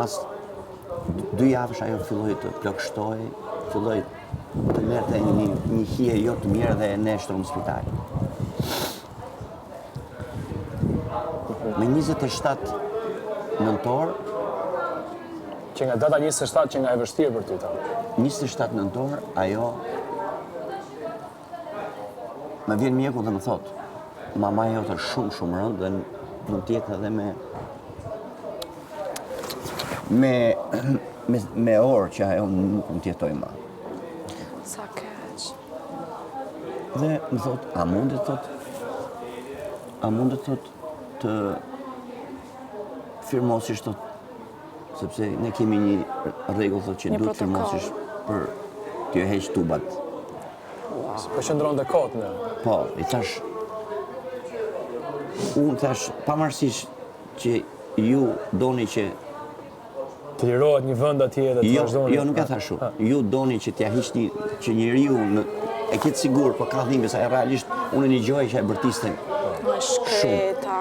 mas 2 javësh ajo filloi të plagështoi, filloi të merrte një hije jo të mirë dhe e neshtër në spital. Me 27 nëntor, Që nga data 27 që nga e vështirë për ty ta. 27 nëntor, ajo më vjen mjeku dhe më thot, mama jote është shumë rëndë dhe mund t'jetë edhe me orë që ajo nuk mund t'jetoj ma. Sa keq. Dhe më thot, a mundet thot të firmosish thot, sepse ne kemi një rregull thot që duhet firmosish për t'ju heq tubat. Po qëndron dhe kot në. Po, i thash, unë thash, pavarësisht që ju doni që Të lirohet një vend atje dhe të vazhdoni. Jo, nuk e thashu. Ju doni që t'ja hiqni që njeriu e ketë sigur, po ka dhimbje sa realisht unë një gjoj që e bërtiste Më shkreta.